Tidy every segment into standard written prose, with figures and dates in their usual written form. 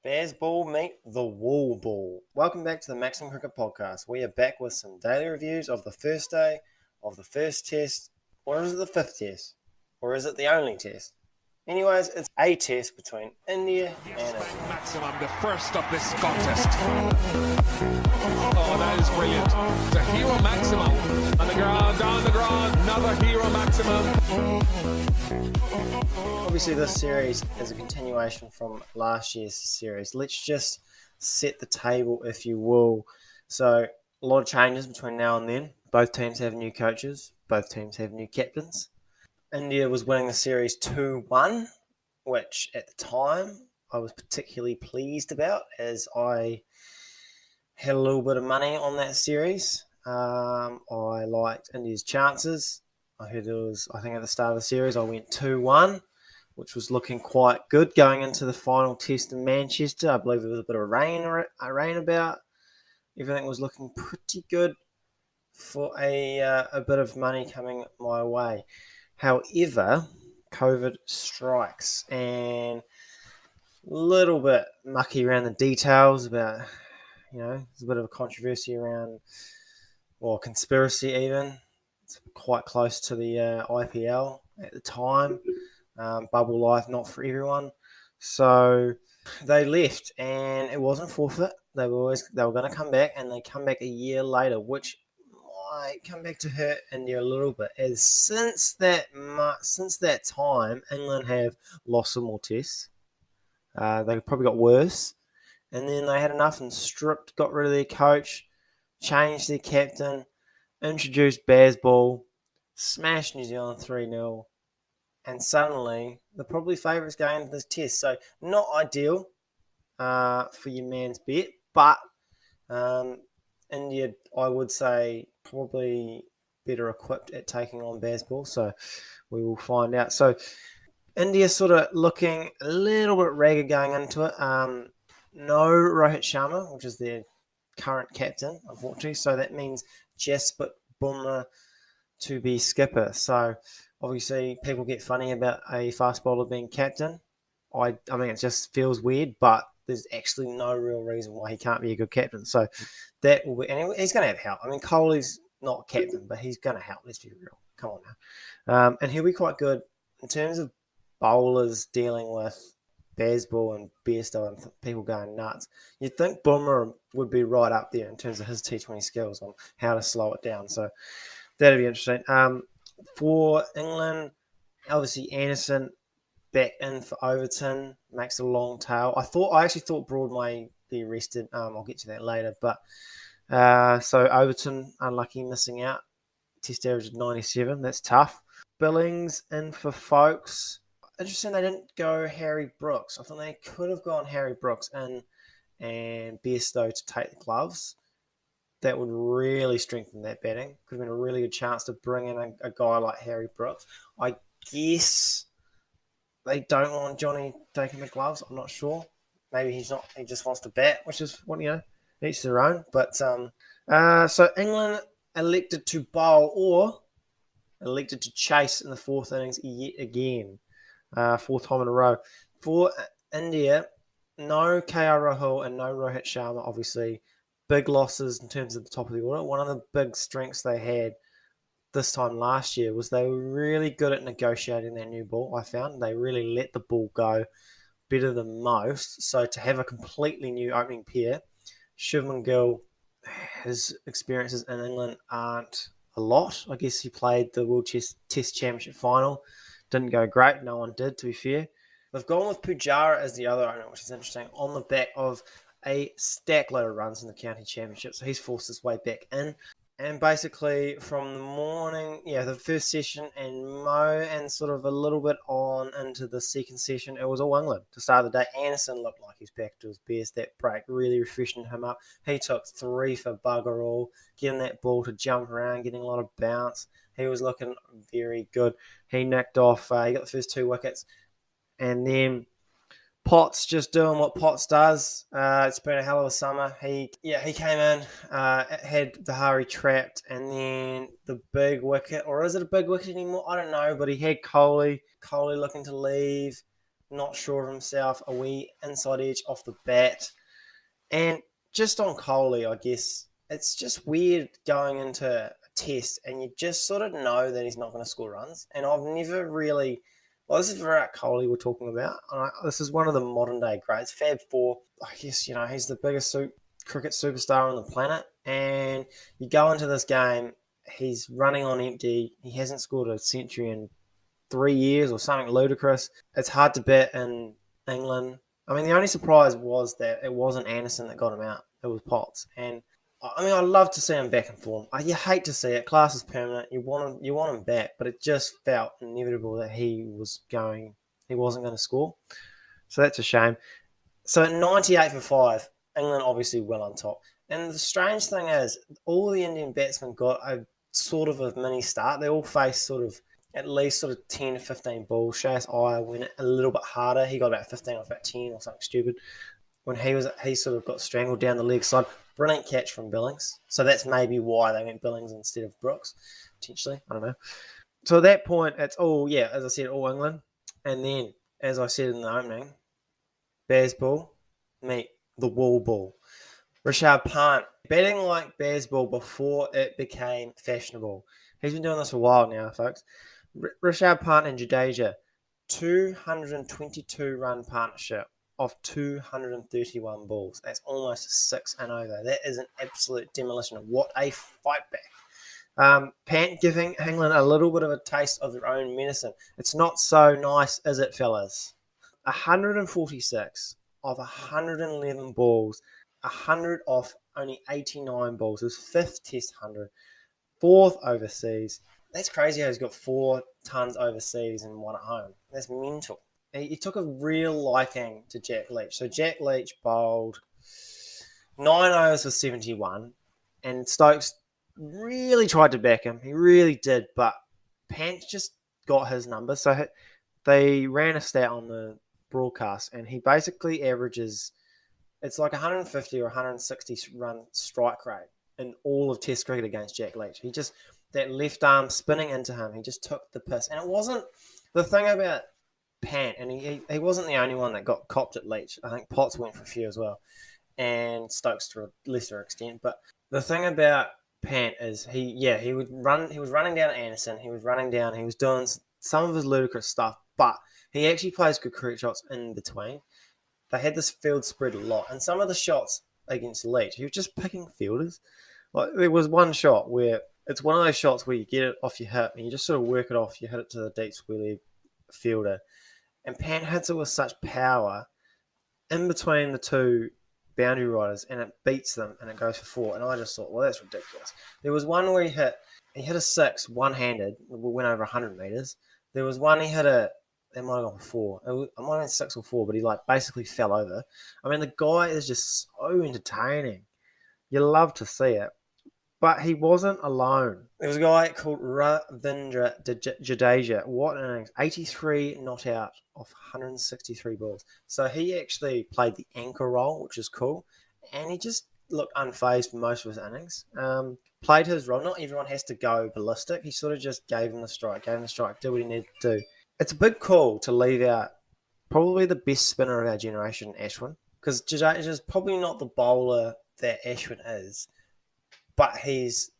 BAZ ball meet the wall ball. Welcome back to the Maximum Cricket Podcast. We are back with some daily reviews of the first day, of the first test, or is it the fifth test? Or is it the only test? Anyways, it's a test between India and England. Maximum, the first of this contest. Oh, that is brilliant. The hero maximum. On the ground, down the ground, another hero maximum. Obviously, this series is a continuation from last year's series. Let's just set the table, if you will. So, a lot of changes between now and then. Both teams have new coaches. Both teams have new captains. India was winning the series 2-1, which at the time I was particularly pleased about, as I had a little bit of money on that series. I liked India's chances. I think at the start of the series I went 2-1, which was looking quite good going into the final test in Manchester. I believe there was a bit of rain about. Everything was looking pretty good for a bit of money coming my way. However, COVID strikes, and a little bit mucky around the details about, there's a bit of a controversy around, or conspiracy even. It's quite close to the IPL at the time. Bubble life, not for everyone. So they left, and it wasn't forfeit. They were going to come back, and they come back a year later, which might come back to hurt India a little bit. As since that time, England have lost some more tests. They probably got worse, and then they had enough and got rid of their coach, changed their captain, introduced BAZ ball, smashed New Zealand 3-0, and suddenly they're probably favourites going into this test. So not ideal for your man's bet, but India, I would say, probably better equipped at taking on BAZ ball. So we will find out. So India sort of looking a little bit ragged going into it. No Rohit Sharma, which is their current captain, unfortunately. So that means Jasprit Bumrah to be skipper. So obviously people get funny about a fast bowler being captain. I mean, it just feels weird, but there's actually no real reason why he can't be a good captain. So that will be, and he's going to have help. I mean, Kohli's not captain, but he's going to help. Let's be real. Come on now. And he'll be quite good in terms of bowlers dealing with Bazball and Bairstow and people going nuts. You'd think Bumrah would be right up there in terms of his T20 skills on how to slow it down. So that'll be interesting. For England, obviously Anderson back in for Overton makes a long tail. I actually thought Broad may be rested. I'll get to that later. But so Overton unlucky missing out. Test average of 97. That's tough. Billings in for Folkes. Interesting they didn't go Harry Brooks. I thought they could have gone Harry Brooks in and Bairstow to take the gloves. That would really strengthen that batting. Could have been a really good chance to bring in a guy like Harry Brooks. I guess they don't want Johnny taking the gloves. I'm not sure. Maybe he's not. He just wants to bat, which is each their own. But so England elected to bowl or elected to chase in the fourth innings yet again, fourth time in a row. For India, no KR Rahul and no Rohit Sharma. Obviously, big losses in terms of the top of the order. One of the big strengths they had this time last year was they were really good at negotiating their new ball. I found they really let the ball go better than most. So to have a completely new opening pair, Shubman Gill, his experiences in England aren't a lot. I guess he played the World Test Championship final. Didn't go great. No one did, to be fair. They've gone with Pujara as the other owner, which is interesting, on the back of a stack load of runs in the county championship. So he's forced his way back in. And basically from the morning, the first session and sort of a little bit on into the second session, it was all England. To start the day, Anderson looked like he's back to his best. That break really refreshed him up. He took 3 for bugger all, getting that ball to jump around, getting a lot of bounce. He was looking very good. He knocked off, he got the first 2 wickets. And then Potts just doing what Potts does. It's been a hell of a summer. He came in, had the Hari trapped, and then the big wicket, or is it a big wicket anymore? I don't know, but he had Kohli looking to leave. not sure of himself, a wee inside edge off the bat. And just on Kohli, I guess, it's just weird going into a test and you just sort of know that he's not going to score runs. And I've never really, well, this is Virat Kohli we're talking about. This is one of the modern day greats. Fab Four, I guess, he's the biggest cricket superstar on the planet. And you go into this game, he's running on empty. He hasn't scored a century in 3 years or something ludicrous. It's hard to bet in England. I mean, the only surprise was that it wasn't Anderson that got him out. It was Potts. And I mean, I'd love to see him back in form. You hate to see it. Class is permanent. You want him back, but it just felt inevitable that he wasn't going to score. So that's a shame. So at 98 for 5, England obviously well on top. And the strange thing is, all the Indian batsmen got a sort of a mini start. They all faced sort of at least sort of 10 to 15 balls. Shreyas Iyer went a little bit harder. He got about 15 off about 10 or something stupid. When he sort of got strangled down the leg side. Brilliant catch from Billings. So that's maybe why they went Billings instead of Brooks, potentially. I don't know. So at that point, it's all, as I said, all England. And then, as I said in the opening, BAZ ball meet the wall ball. Rishabh Pant, batting like BAZ ball before it became fashionable. He's been doing this for a while now, folks. Rishabh Pant and Jadeja, 222-run partnership of 231 balls. That's almost 6 and over. That is an absolute demolition. What a fight back. Pant giving England a little bit of a taste of their own medicine. It's not so nice, is it, fellas? 146 of 111 balls, 100 off only 89 balls. His 5th Test 100, 4th overseas. That's crazy how he's got 4 tons overseas and 1 at home. That's mental. He took a real liking to Jack Leach. So Jack Leach bowled 9 overs for 71, and Stokes really tried to back him. He really did, but Pant just got his number. So they ran a stat on the broadcast, and he basically averages, it's like 150 or 160 run strike rate in all of Test cricket against Jack Leach. He just, that left arm spinning into him, he just took the piss. And it wasn't, the thing about Pant, and he wasn't the only one that got copped at Leach. I think Potts went for a few as well, and Stokes to a lesser extent. But the thing about Pant is he was running down at Anderson, he was doing some of his ludicrous stuff, but he actually plays good cricket shots in between. They had this field spread a lot, and some of the shots against Leach, he was just picking fielders. Like there was one shot where it's one of those shots where you get it off your hip and you just sort of work it off. You hit it to the deep square leg fielder. And Pant hits it with such power in between the two boundary riders, and it beats them, and it goes for 4. And I just thought, well, that's ridiculous. There was one where he hit a 6 one-handed, went over 100 meters. There was one he hit it might have gone for 4. It might have been 6 or 4, but he basically fell over. I mean, the guy is just so entertaining. You love to see it. But he wasn't alone. There was a guy called Ravindra Jadeja. What an innings. 83 not out of 163 balls. So he actually played the anchor role, which is cool. And he just looked unfazed for most of his innings. Played his role. Not everyone has to go ballistic. He sort of just gave him the strike, did what he needed to do. It's a big call to leave out probably the best spinner of our generation, Ashwin. Because Jadeja is probably not the bowler that Ashwin is. But he's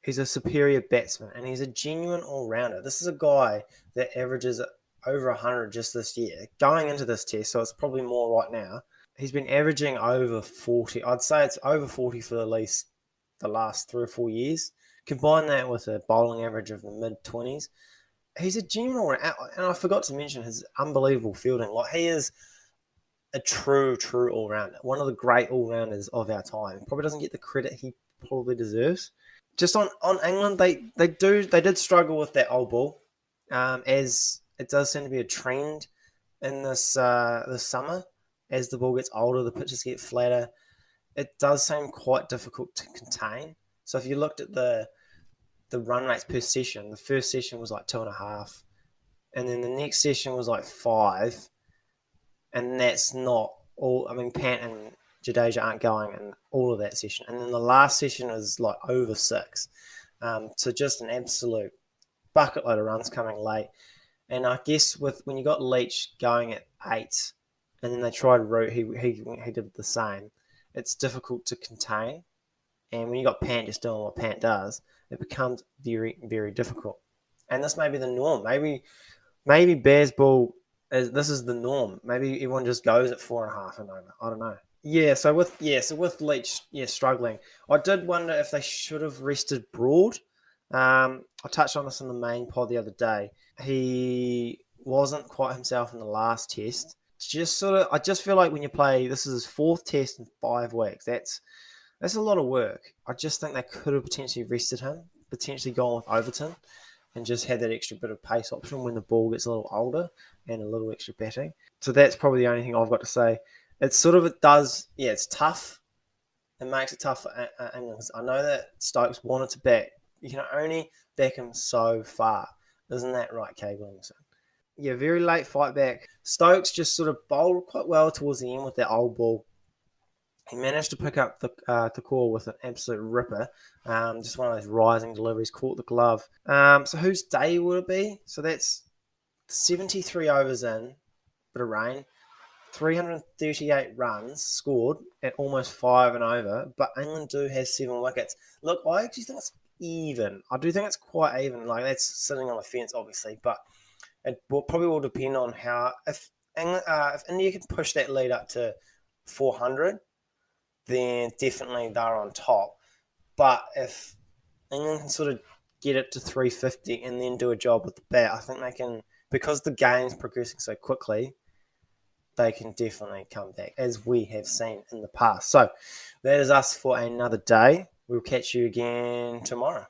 a superior batsman, and he's a genuine all-rounder. This is a guy that averages over 100 just this year, going into this test, so it's probably more right now. He's been averaging over 40. I'd say it's over 40 for at least the last 3 or 4 years. Combine that with a bowling average of the mid-20s. He's a genuine all-rounder, and I forgot to mention his unbelievable fielding. Like, he is a true all-rounder, one of the great all-rounders of our time. Probably doesn't get the credit he probably deserves. Just on England, they did struggle with that old ball, as it does seem to be a trend in this summer. As the ball gets older, the pitches get flatter. It does seem quite difficult to contain. So if you looked at the run rates per session, the first session was like 2.5, and then the next session was like 5, and that's not all. I mean, Pant and Jadeja aren't going in all of that session. And then the last session is like over 6. So just an absolute bucket load of runs coming late. And I guess when you got Leach going at 8, and then they tried Root, he did the same. It's difficult to contain, and when you got Pant just doing what Pant does, it becomes very, very difficult. And this may be the norm. Maybe Bears ball this is the norm. Maybe everyone just goes at 4.5 and over. I don't know. So with Leach, struggling. I did wonder if they should have rested Broad. I touched on this in the main pod the other day. He wasn't quite himself in the last test. It's just I just feel like when you play, this is his 4th test in 5 weeks. That's a lot of work. I just think they could have potentially rested him, potentially gone with Overton, and just had that extra bit of pace option when the ball gets a little older and a little extra batting. So that's probably the only thing I've got to say. It's it's tough. It makes it tough for England. I know that Stokes wanted to back. You can only back him so far. Isn't that right, Kay Williamson? Yeah, very late fight back. Stokes just sort of bowled quite well towards the end with that old ball. He managed to pick up the call with an absolute ripper. Just one of those rising deliveries, caught the glove. So whose day would it be? So that's 73 overs in, bit of rain, 338 runs scored at almost 5 and over, but England do have 7 wickets. Look, I actually think it's even. I do think it's quite even. Like, that's sitting on the fence, obviously, but it probably will depend on how if India can push that lead up to 400, then definitely they're on top. But if England can sort of get it to 350 and then do a job with the bat, I think they can, because the game's progressing so quickly, they can definitely come back, as we have seen in the past. So that is us for another day. We'll catch you again tomorrow.